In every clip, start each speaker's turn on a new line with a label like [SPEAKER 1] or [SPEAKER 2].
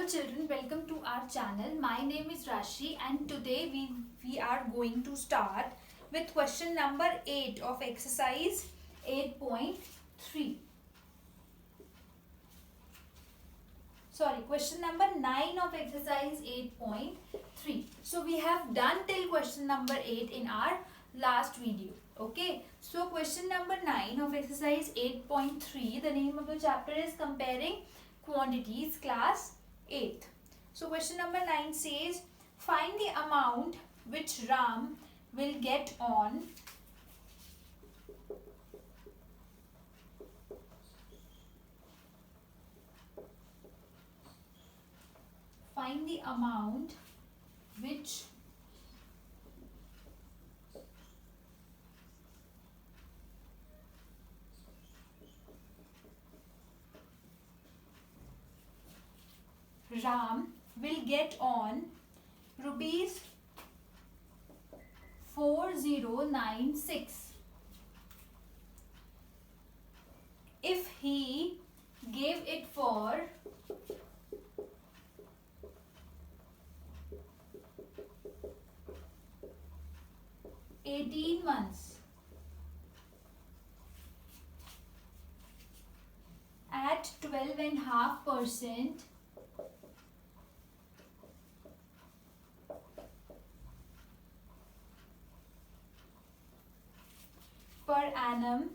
[SPEAKER 1] children, welcome to our channel. My name is Rashi and today we are going to start with question number 8 of exercise 8.3. Sorry, question number 9 of exercise 8.3. So we have done till question number 8 in our last video. Okay, so question number 9 of exercise 8.3, the name of the chapter is comparing quantities, class 8th. So question number 9 says, find the amount which Ram will get on which Ram will get on rupees 4096 if he gave it for 18 months at 12.5% per annum,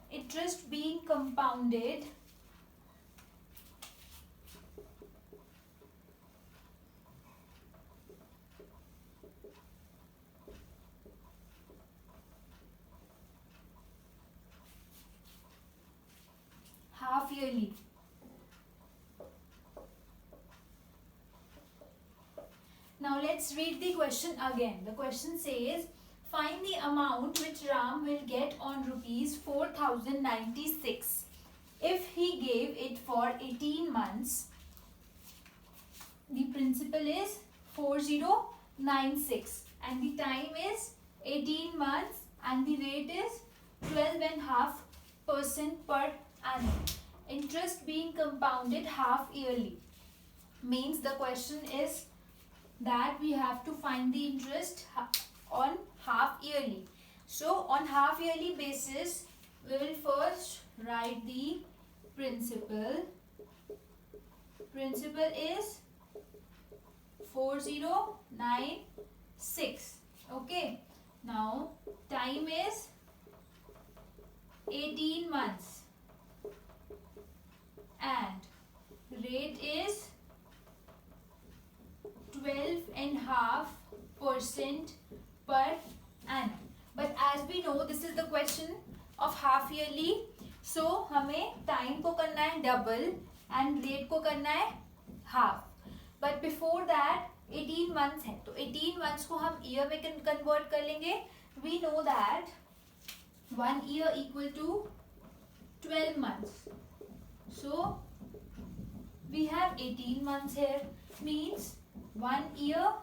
[SPEAKER 1] interest being compounded half yearly. Now let's read the question again. The question says, find the amount which Ram will get on rupees 4096 if he gave it for 18 months. The principal is 4096 and the time is 18 months and the rate is 12.5% per annum. Interest being compounded half yearly means the question is that we have to find the interest on half yearly. So on half yearly basis, we will first write the principal. Principal is 4096. Okay. Now time is 18 months and rate is 12.5% per annum. But as we know, this is the question of half yearly. So हमें time को करना है double and rate को करना है half. But before that 18 months है, तो 18 months को हम year में convert कर लेंगे. We know that 1 year equal to 12 months. So we have 18 months here, means 1 year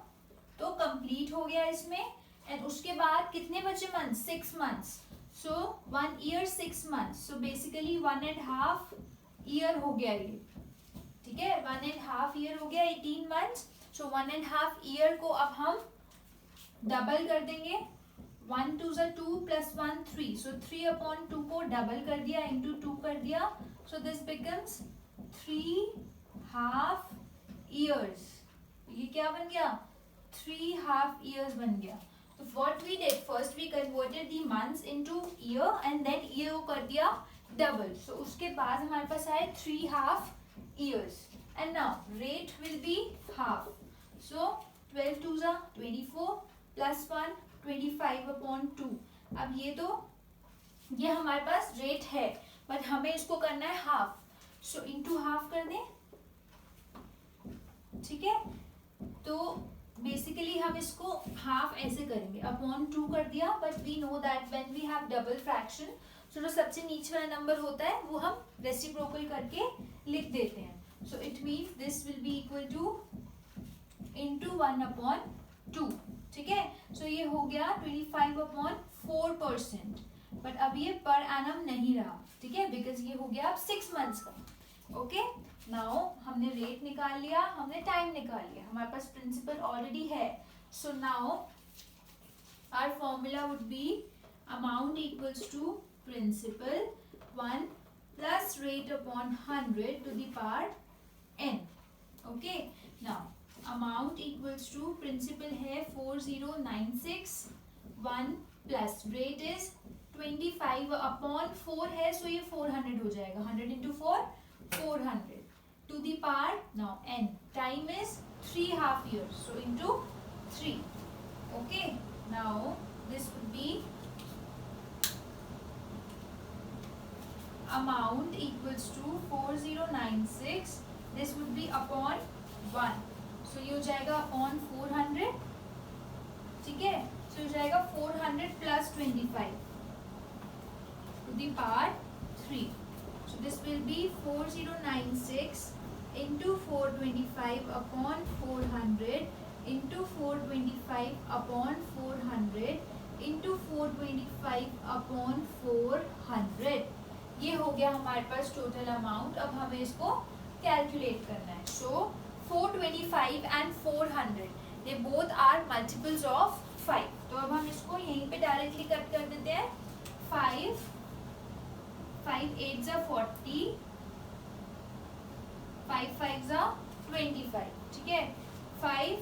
[SPEAKER 1] तो complete हो गया इसमें and उसके बाद कितने बचे months? 6 months. So 1 year 6 months. So basically 1.5 year हो गया ये. ठीक है, 1.5 year हो गया 18 months. So 1.5 year को अब हम double कर देंगे. 1 2 is 2 plus 1 3. So 3/2 को double कर दिया into 2 कर दिया. So this becomes 3 half years. ये क्या बन गया? 3 half years बन गया. So what we did, first we converted the months into year and then year को कर दिया double. So उसके बाद हमारे पास आए 3 half years. And now rate will be half. So 12 2s are 24 plus 1 25/2. अब ये हमारे पास rate है, but हमें इसको करना है half. So into half कर दें. ठीक है, तो बेसिकली हम इसको हाफ ऐसे करेंगे, अपॉन 2 कर दिया. But we know that when we have double fraction, so जो सबसे नीचे वाला नंबर होता है वो हम रेसिप्रोकल करके लिख देते हैं. सो it means this will be equal two into 1/2. ठीक है, सो ये हो गया 25/4%. बट अब ये पर एनम नहीं रहा, ठीक है, बिकॉज ये हो गया अब 6 मंथ्स का. ओके, नाउ हमने रेट निकाल लिया, हमने टाइम निकाल लिया, हमारे पास प्रिंसिपल ऑलरेडी है. So now our formula would be amount equals to principal 1 plus rate upon 100 to the power n. Okay, now amount equals to principal है 4096, 1 प्लस रेट इज 25 अपॉन 4 है, सो ये 400 हो जाएगा. 100 into 4 400 to the power now n. Time is 3 half years, so into 3. Okay, now this would be amount equals to 4096. This would be upon 1. So ये हो जाएगा upon 400. ठीक है, so हो जाएगा 400 plus 25 to the power 3. So this will be 4096 into 425 upon 400 into 425 upon 400 into 425 upon 400. ये हो गया हमारे पास टोटल अमाउंट. अब हमें इसको कैलकुलेट करना है. So 425 and 400 they both are multiples of 5. तो अब हम इसको यहीं पे डायरेक्टली कट कर देते हैं. 5 8 जा 40, 5 5 जा 25. ठीक है, 5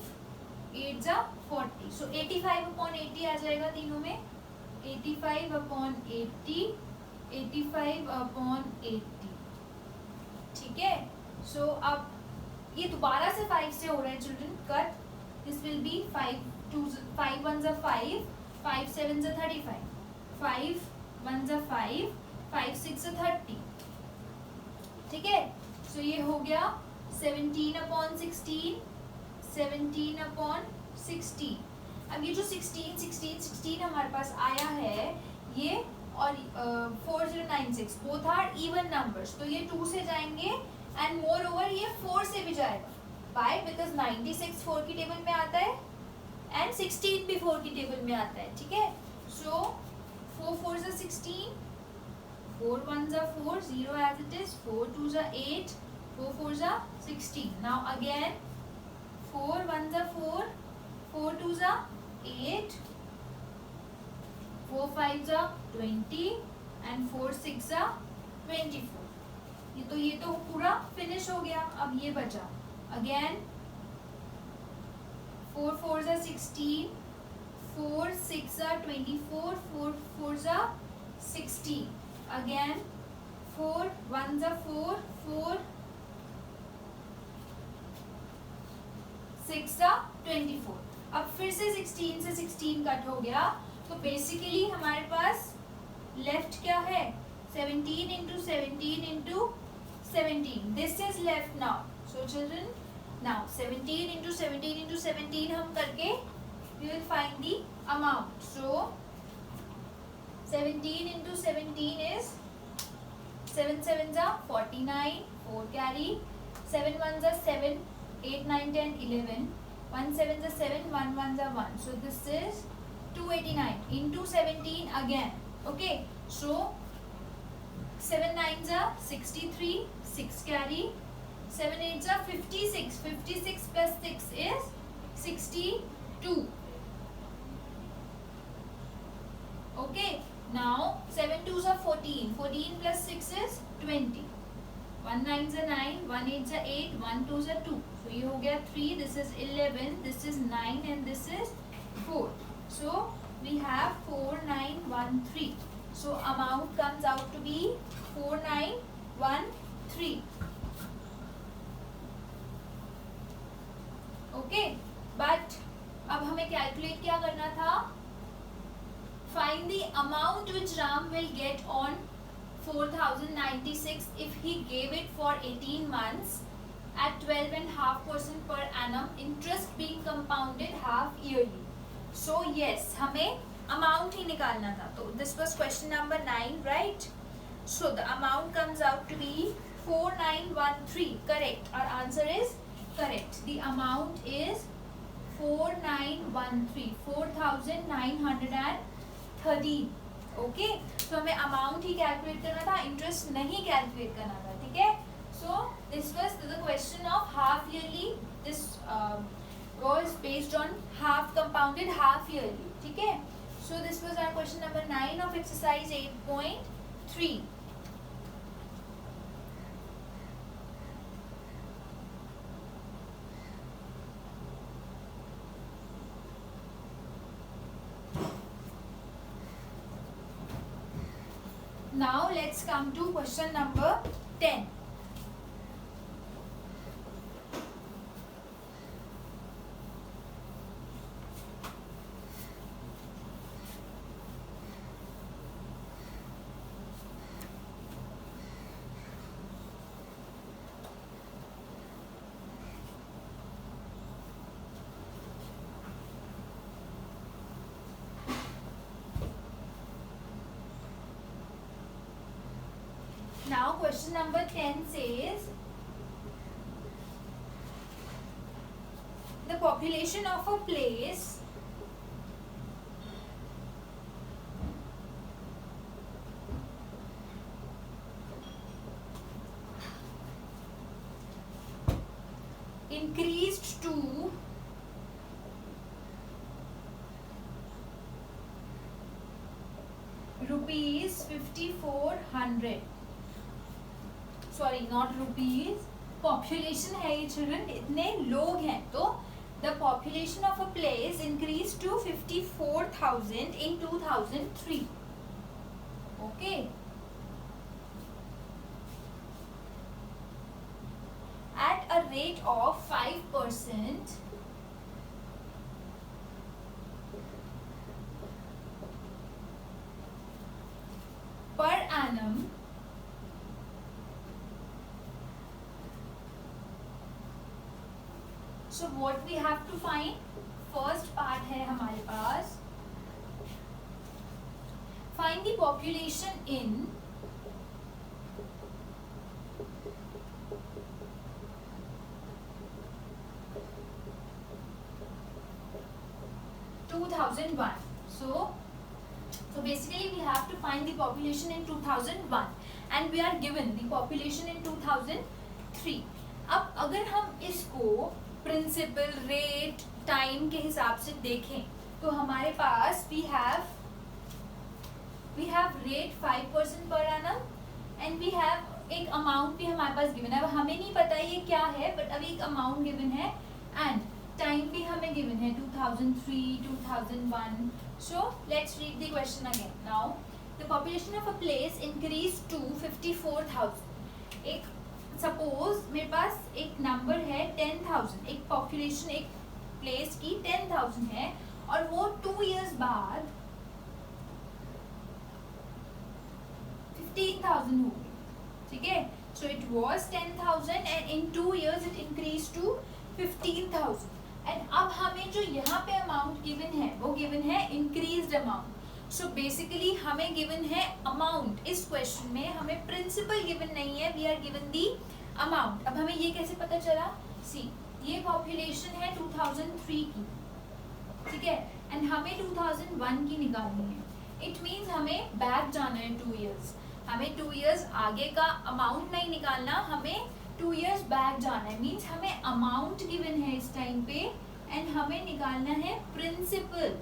[SPEAKER 1] 8 जा 40. सो 85 अपॉन 80 आ जाएगा तीनों में. 85 अपॉन 80, 85 अपॉन 80. ठीक है, सो अब ये दोबारा से 5 से हो रहा है children. Cut, this will be 5 1 जा 5, 5 7 जा 35, 5 1 जा 5, 5 6 जा 30. ठीक है, सो ये हो गया 17 अपॉन 16, 17 अपॉन 16. अब ये जो 16 हमारे पास आया है, ये और 4096 बोथ आर इवन नंबर्स, तो ये 2 से जाएंगे एंड मोर ओवर ये 4 से भी जाएगा. बाय, बिकॉज 96 4 की टेबल में आता है एंड 16 भी 4 की टेबल में आता है. ठीक है, सो 4 4 जा 16, 4 1 जा 4, 0 as it is, 4 2 जा 8, 4 4 जा 16. Now again 4 1 जा 4, 4 2 जा 8, 4 5 जा 20 and 4 6 जा 24. ये तो पूरा फिनिश हो गया. अब ये बचा अगेन 4 4 जा 16, 4 6 जा 24, 4 4 जा 16. Again 4 1 जा 4, 4 6 जा 24. अब फिर से 16 से 16 कट हो गया, तो बेसिकली हमारे पास लेफ्ट क्या है, 17 into 17 into 17. This is left now. So children, now 17 into 17 into 17 हम करके we will find the amount. So 17 into 17 is 7 7s are 49, 4 carry, 7 1s are 7, 8 9 10 11, 1 7s are 7, 1 1s are 1. So this is 289 into 17 again. Okay, so 7 9s are 63, 6 carry, 7 8s are 56, 56 plus 6 is 62. Okay, now 7 2s are 14, 14 plus 6 is 20, 1 9s are 9, 1 8s are 8, 1 2s are 2. So ये हो गया 3, this is 11, this is 9 and this is 4. So we have 4913. So amount comes out to be 4913. Okay, but अब हमें calculate क्या करना था. Find the amount which Ram will get on 4096 if he gave it for 18 months at 12.5% per annum, interest being compounded half yearly. So yes, हमें amount ही निकालना था. तो this was question number 9, right? So the amount comes out to be 4913. Correct. Our answer is correct. The amount is 4913. 4913. Okay, तो हमें amount ही calculate करना था, interest नहीं calculate करना था, ठीक है। So this was the question of half yearly, this was based on half compounded half yearly, ठीक है। So this was our question number 9 of exercise 8.3. Now let's come to question number 10. Now question number 10 says the population of a place increased to rupees 5400. Sorry not rupees, population है ये children, इतने लोग हैं, तो the population of a place increase to 54,000 in 2003. Okay, at a rate of 5% per annum. So what we have to find, first part है हमारे पास, find the population in So basically we have to find the population in 2001 and we are given the population in 2003. अब अगर हम इसको principal, rate, time के हिसाब से देखें तो हमारे पास we have rate 5% per annum and we have एक अमाउंट भी हमारे पास गिवन है. अब हमें नहीं पता ये क्या है, बट अभी एक अमाउंट गिवन है एंड टाइम भी हमें गिवन है 2003, 2001. So let's read the question again. Now the population of a place increased to 54,000. एक सपोज मेरे पास एक नंबर है 10,000, एक पॉपुलेशन एक प्लेस की 10,000 है और वो 2 years बाद 15,000 हो गई, ठीक है. So it was 10,000 and in 2 years it increased to 15,000. And अब हमें जो यहाँ पे अमाउंट गिवन है वो गिवन है इंक्रीज्ड अमाउंट. सो बेसिकली हमें गिवन है अमाउंट, इस क्वेश्चन में हमें प्रिंसिपल गिवन नहीं है, we are given the amount. अब हमें ये कैसे पता चला, सी ये पॉपुलेशन है 2003 की, ठीक है, एंड हमें 2001 की निकालनी है. इट मीन्स हमें बैक जाना है 2 years. हमें 2 years आगे का अमाउंट नहीं निकालना, हमें 2 years बैक जाना है. मीन्स हमें अमाउंट गिवन है इस टाइम पे एंड हमें निकालना है principal.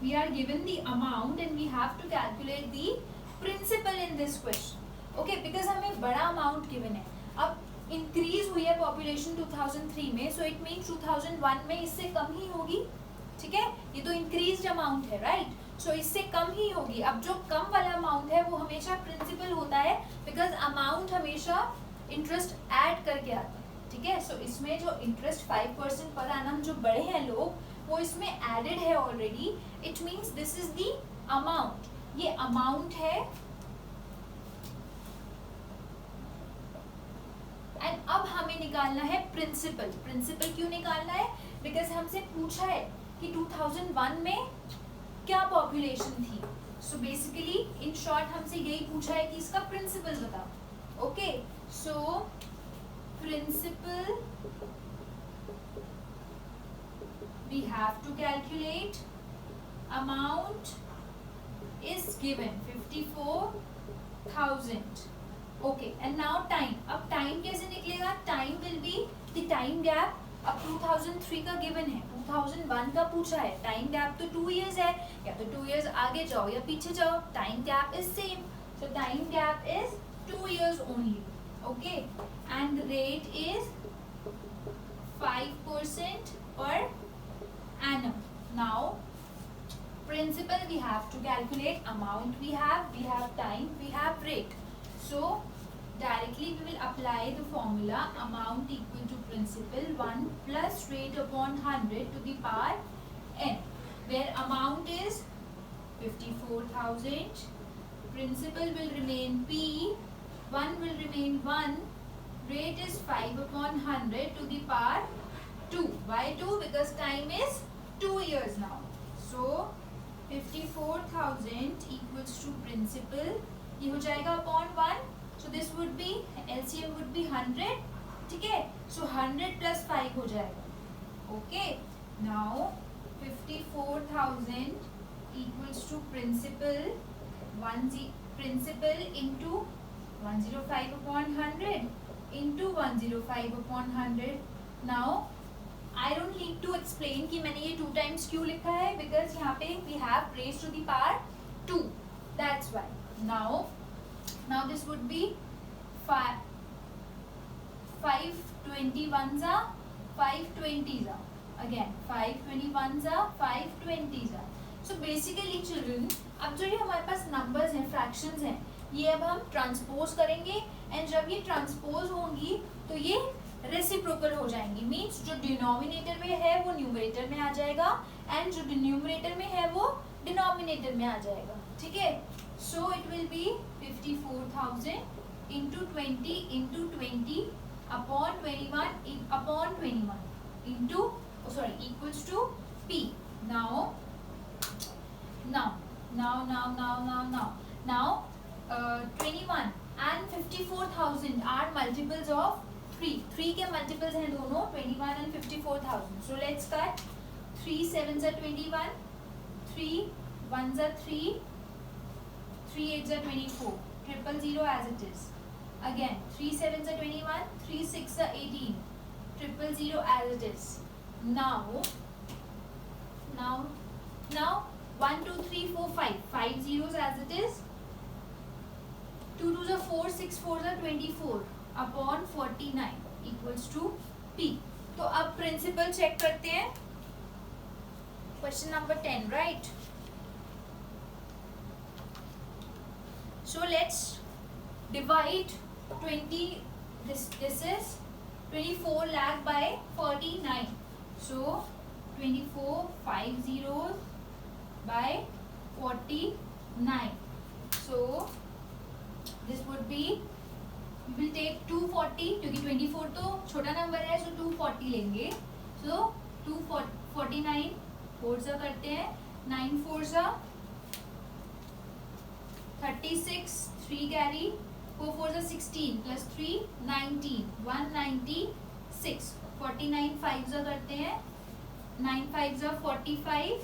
[SPEAKER 1] We are given the amount and we have to calculate the principal in this question. Okay, because हमें बड़ा अमाउंट गिवन है. अब इंक्रीज हुई है पॉपुलेशन 2003 में, सो इट मीन्स 2001 में इससे कम ही होगी, ठीक है. ये तो इंक्रीज्ड अमाउंट है, राइट. सो इससे कम ही होगी. अब जो कम वाला अमाउंट है वो हमेशा प्रिंसिपल होता है, बिकॉज अमाउंट हमेशा इंटरेस्ट ऐड करके आता है, ठीक है. सो इसमें जो इंटरेस्ट 5% पर एनम जो बड़े हैं लोग, वो इसमें एडेड है already. It means this is the amount, ये अमाउंट है. एंड अब हमें निकालना है प्रिंसिपल. प्रिंसिपल क्यों निकालना है, बिकॉज हमसे पूछा है कि 2001 में क्या पॉपुलेशन थी. सो बेसिकली इन शॉर्ट हमसे यही पूछा है कि इसका प्रिंसिपल बताओ. Okay, so principal we have to calculate amount given 54,000. Okay, and now time. अब time कैसे निकलेगा? Time will be the time gap. अब 2003 का given है, 2001 का पूछा है. Time gap तो 2 years है, या तो 2 years आगे जाओ या पीछे जाओ. Time gap is same. So time gap is 2 years only. Okay, and the rate is 5% per annum. Now principal we have to calculate, amount we have time, we have rate. So directly we will apply the formula amount equal to principal 1 plus rate upon 100 to the power n, where amount is 54,000, principal will remain p, 1 will remain 1, rate is 5 upon 100 to the power 2. Why 2? Because time is 2 years now. So 54,000 equals to principal, ये हो जाएगा upon 1. So this would be LCM would be 100. ठीक है, so 100 plus 5 हो जाएगा. Okay, now 54,000 equals to principal into 105 upon 100 into 105 upon 100. Now I don't need to explain कि मैंने ये 2 times क्यों लिखा है, because यहाँ पे we have raised to the power 2. That's why. Now this would be 521s are 520s are again 521s are 520s are. So basically children, अब जो ये हमारे पास numbers हैं, fractions हैं, ये अब हम transpose करेंगे, and जब ये transpose होंगी तो ये रेसिप्रोकल हो जाएंगी. मीन्स जो डिनोमिनेटर में है वो न्यूमरेटर में आ जाएगा, एंड जो न्यूमरेटर में है वो डिनोमिनेटर में आ जाएगा. ठीक है, so it will be 54,000 into 20 upon 21 into equals to p. Now 21 and 54,000 are multiples of 3 के multiples हैं दोनों, 21 and 54,000. So let's cut. 3 7s are 21, 3 1s are 3, 3 8s are 24, 000 as it is. Again 3 7s are 21, 3 6s are 18, 000 as it is. Now 1 2 3 4 5 zeros as it is. 2 2s are 4, 6 4s are 24 upon 49 equals to p. तो अब principal check करते हैं. Question number 10, right? So let's divide 20. this is 24 lakh by 49. So 24 5 zeros by 49. So this would be, we will take 240 क्योंकि 24 तो छोटा number है, so 240 लेंगे. So 249 4 सा करते हैं, 9 4 सा 36, 3 कैरी, 4 4 सा 16 प्लस 3 19, 196. 49 5 सा करते हैं, 9 5 सा 45,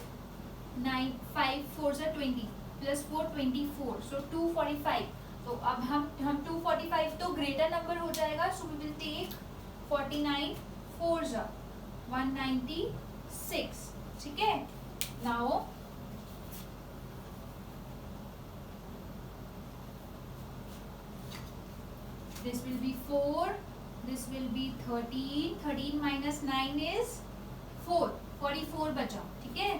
[SPEAKER 1] 9 5 4 सा 20 प्लस 4 24. So 245. तो अब हम 245 तो ग्रेटर नंबर हो जाएगा. सो वी विल टेक 49 4 जा 196. ठीक है, now this will be 4, this will be 13 minus 9 is 4, 44 बचा. ठीक है,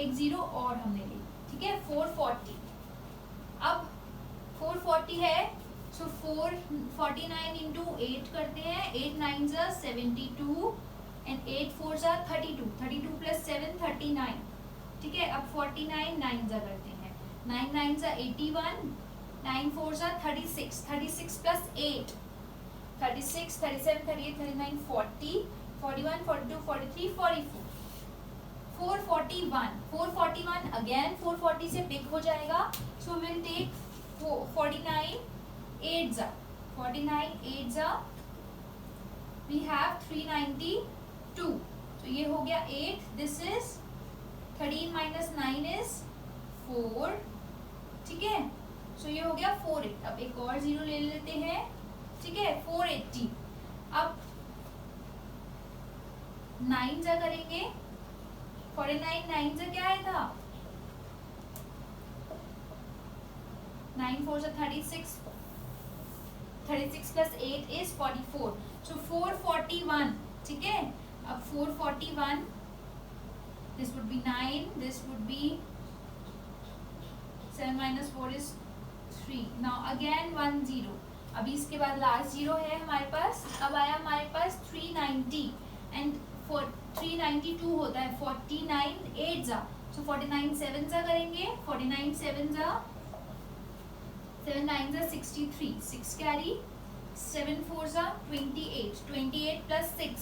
[SPEAKER 1] एक 0 और हमने ली. ठीक है, 440. अब 440 है, सो 449 इंटू 8 करते हैं. 8 9s are 72 and 8 4s are 32. 32 plus 7 39. ठीक है, अब 49 9s करते हैं. 9 9s are 81, 9 4s are 36. 36 plus 8 36, 37, 38, 39, 40, 41, 42, 43, 44. 441 again 440 से बिग हो जाएगा. So will take 49 8s are 49 8s are we have 392. तो ये हो गया 8. दिस इज 13 माइनस 9 इज 4, ठीक है। सो ये हो गया 480। अब एक और जीरो ले लेते हैं, ठीक है, 480। अब 9 जा करेंगे, 49 9 से क्या आया था, 9 4 से 36, 36 प्लस 8 इज 44, सो 441, ठीक है। अब 441, this would be 9, this would be 7 minus 4 is 3. Now again 1 0. अभी इसके बाद लास्ट जीरो है हमारे पास। अब आया हमारे पास 390 एंड 392 होता है 49 8 जा, सो 49 7 जा करेंगे, 49 7 जा, 7 9 जा 63, 6 कैरी, 7 4 जा 28, 28 प्लस 6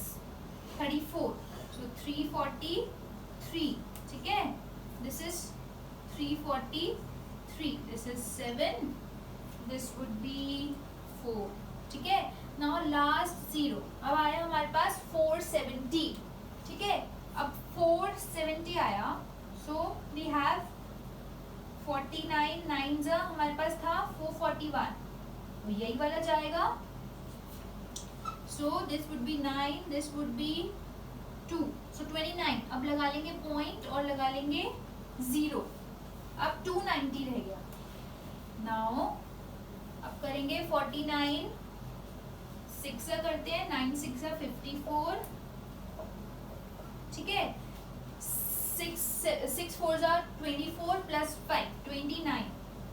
[SPEAKER 1] 34, सो 343, ठीक है। This is 343, this is 7, this would be 4, ठीक है। नाउ लास्ट जीरो, अब आया हमारे पास 470, ठीक है। अब 470 आया, सो वी हैव 49 9 जा हमारे पास था 441, तो यही वाला जाएगा। So this would be 9, this would be 2, सो 29। अब लगा लेंगे पॉइंट और लगा लेंगे जीरो, अब 290 रह गया। नाउ अब करेंगे 49 6 से करते हैं, 9 6 से 54, ठीक है। 6 4 जा 24 प्लस 5 29,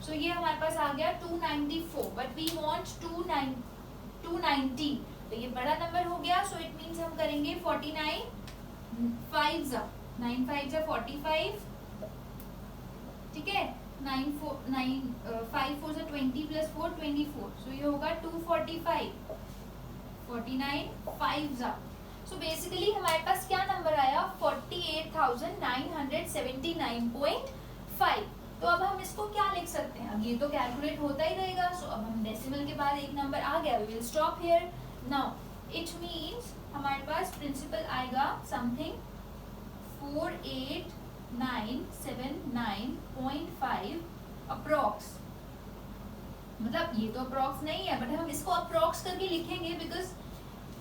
[SPEAKER 1] सो ये हमारे पास आ गया 294, बट वी वांट 290, तो ये बड़ा नंबर हो गया। सो इट मीन्स हम करेंगे 49 5 जा 9 5 जा 45, ठीक है। 5 4 से 20 प्लस 4 24, सो ये होगा 245, 49 5 जा। सो बेसिकली हमारे पास क्या नंबर आया, 48,979.5। तो अब हम इसको क्या लिख सकते हैं, अब ये तो कैलकुलेट होता ही रहेगा। सो अब हम डेसिमल के बाद एक नंबर आ गया, we will stop here. Now it means हमारे पास प्रिंसिपल आएगा समथिंग 48,979.5 अप्रॉक्स। मतलब ये तो अप्रॉक्स नहीं है, बट हम इसको अप्रॉक्स करके लिखेंगे बिकॉज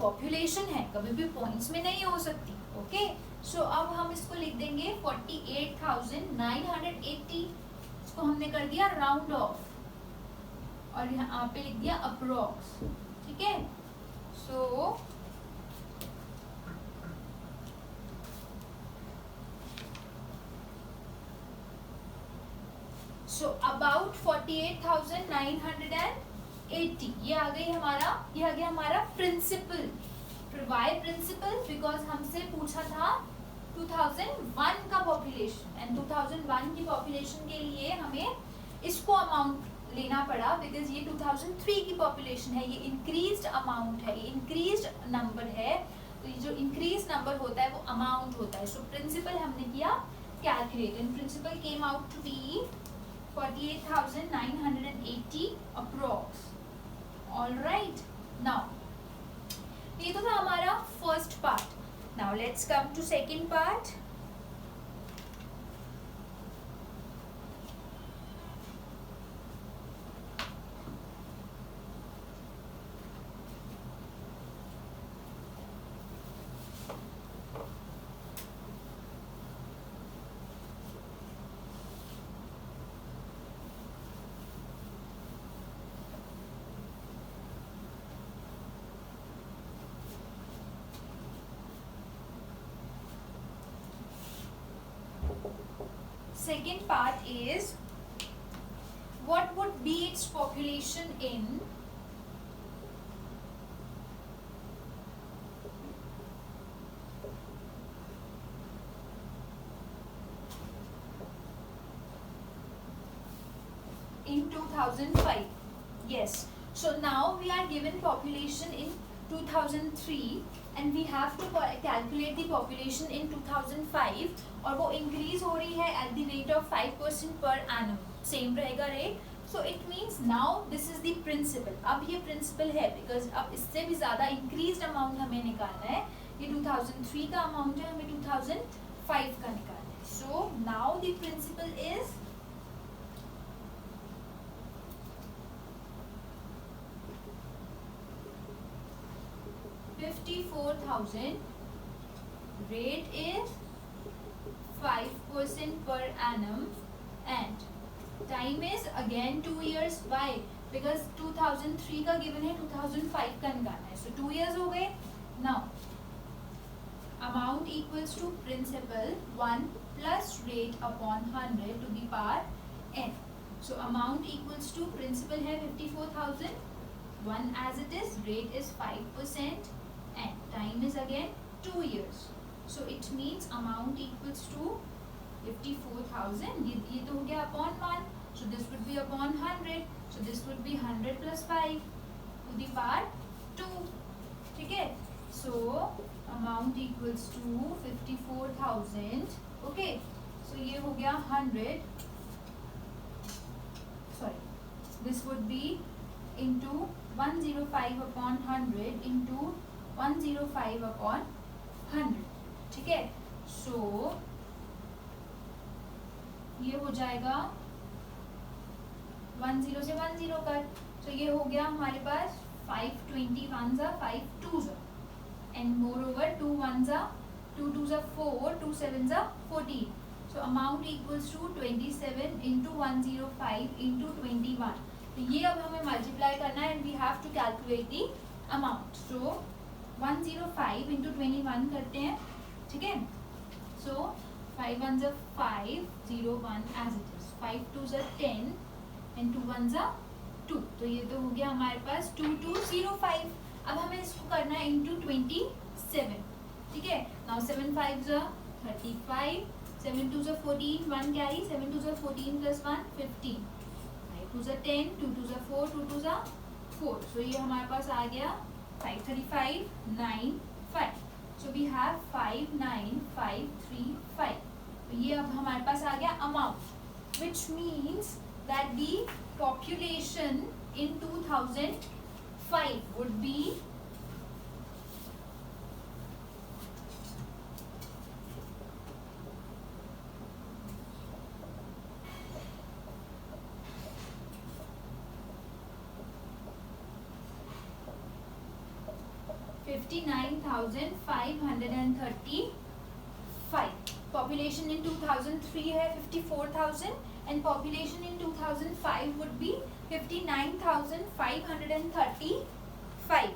[SPEAKER 1] पॉपुलेशन है, कभी भी पॉइंट्स में नहीं हो सकती। ओके, सो अब हम इसको लिख देंगे 48,980, इसको हमने कर दिया राउंड ऑफ और यहाँ पे लिख दिया अप्रॉक्स, ठीक है। सो अबाउट 48,980 ये आ गया हमारा प्रिंसिपल। वाई प्रिंसिपल, बिकॉज हमसे पूछा था 2001 का पॉपुलेशन, एंड 2001 की पॉपुलेशन के लिए हमें इसको अमाउंट लेना पड़ा बिकॉज ये 2003 की पॉपुलेशन है, ये इंक्रीज्ड अमाउंट है, ये इंक्रीज्ड नंबर है। तो ये जो इंक्रीज नंबर होता है वो अमाउंट होता है। सो प्रिंसिपल हमने किया calculate and principal came out to be 48,980 approx. Alright, now ये तो था हमारा first part. Now let's come to second part. Second part is what would be its population in in 2005. Yes, so now we are given population in 2003 and we have to calculate the population in 2005 और वो increase हो रही है at the rate of 5% पर annum, same रहेगा rate. So it means now this is the principal. अब ये principal है बिकॉज अब इससे भी ज़्यादा इंक्रीज अमाउंट हमें निकालना है। ये 2003 का अमाउंट है, हमें 2005 का निकालना है। So now the principal is 54,000. Rate is 5% per annum and time is again 2 years. Why? Because 2003 का given है, 2005 का निकालना है. So 2 years हो गए. Now amount equals to principal 1 plus rate upon 100 to the power n. So amount equals to principal है 54,000, 1 as it is, rate is 5% and time is again 2 years. So it means amount equals to 54,000. ये तो हो गया upon 1. So this would be upon 100. So this would be 100 plus 5 to the power 2. ठीक है? So amount equals to 54,000. Okay. So ये हो गया 100. Sorry. This would be into 105 upon 100 into 105 upon 100. ठीक है? So ये हो जाएगा 10 से 10 कट. तो ये हो गया हमारे पास 521 जा 5 2 जा and moreover 2 1 जा 2 2 जा 4 2 7 जा 14. So amount equals to 27 into 105 into 21. तो ये अब हमें मल्टीप्लाई करना है and we have to calculate the amount. So 105 into 21 करते हैं. ठीक है? So 5 1 जा 5 0 1 as it is. 5 2 जा 10 and 2 1 जा 2. तो ये तो हो गया हमारे पास 2205. अब हमें इसको करना है into 27. ठीक है? Now 7 5 जा 35, 7 2 जा 14, 1 carry, 7 2 जा 14 plus 1 15, 5 2 जा 10, 2 2 जा 4, 2 2 जा 4. So ये हमारे पास आ गया 535 9 5. So we have 59535. तो ये अब हमारे पास आ गया amount, which means that the population in 2005 would be 59,535. Population in 2003 है 54,000 and population in 2005 would be 59,535.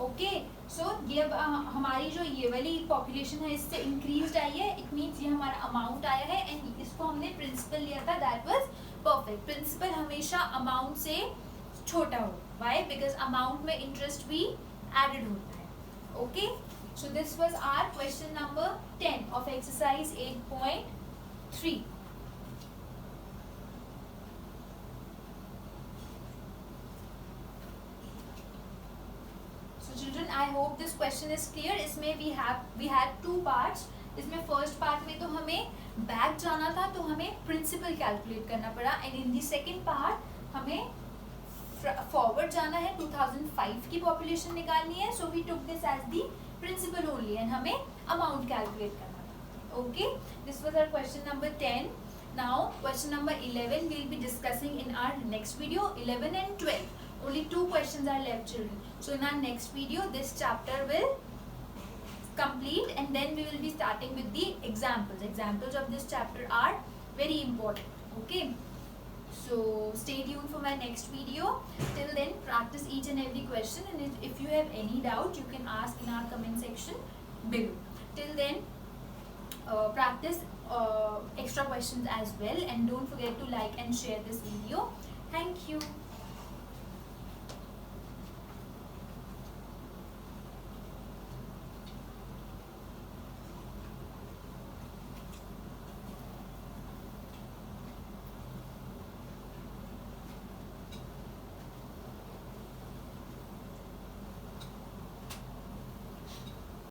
[SPEAKER 1] Okay. सो ये अब हमारी जो ये वाली पॉपुलेशन है इससे इंक्रीज्ड आई है. इट मीन्स ये हमारा अमाउंट आया है एंड इसको हमने प्रिंसिपल लिया था. That was perfect. प्रिंसिपल हमेशा अमाउंट से छोटा हो. वाई? बिकॉज अमाउंट में इंटरेस्ट भी एडेड होता है. Okay. So this was our question number 10 of exercise 8.3. Children, I hope this question is clear. इसमें we had 2 parts. इसमें फर्स्ट पार्ट में तो हमें बैक जाना था तो हमें प्रिंसिपल कैलकुलेट करना पड़ा and in the second part हमें फॉरवर्ड जाना है. 2005 की पॉपुलेशन निकालनी है. So we took this as the principal only and हमें अमाउंट कैलकुलेट करना था. Okay. This was our question number 10. Now question number 11 we will be discussing in our next video. 11 and 12. Only 2 questions are left, children. So in our next video, this chapter will complete and then we will be starting with the examples. Examples of this chapter are very important. Okay. So stay tuned for my next video. Till then, practice each and every question, and if you have any doubt, you can ask in our comment section below. Till then, practice extra questions as well, and don't forget to like and share this video. Thank you.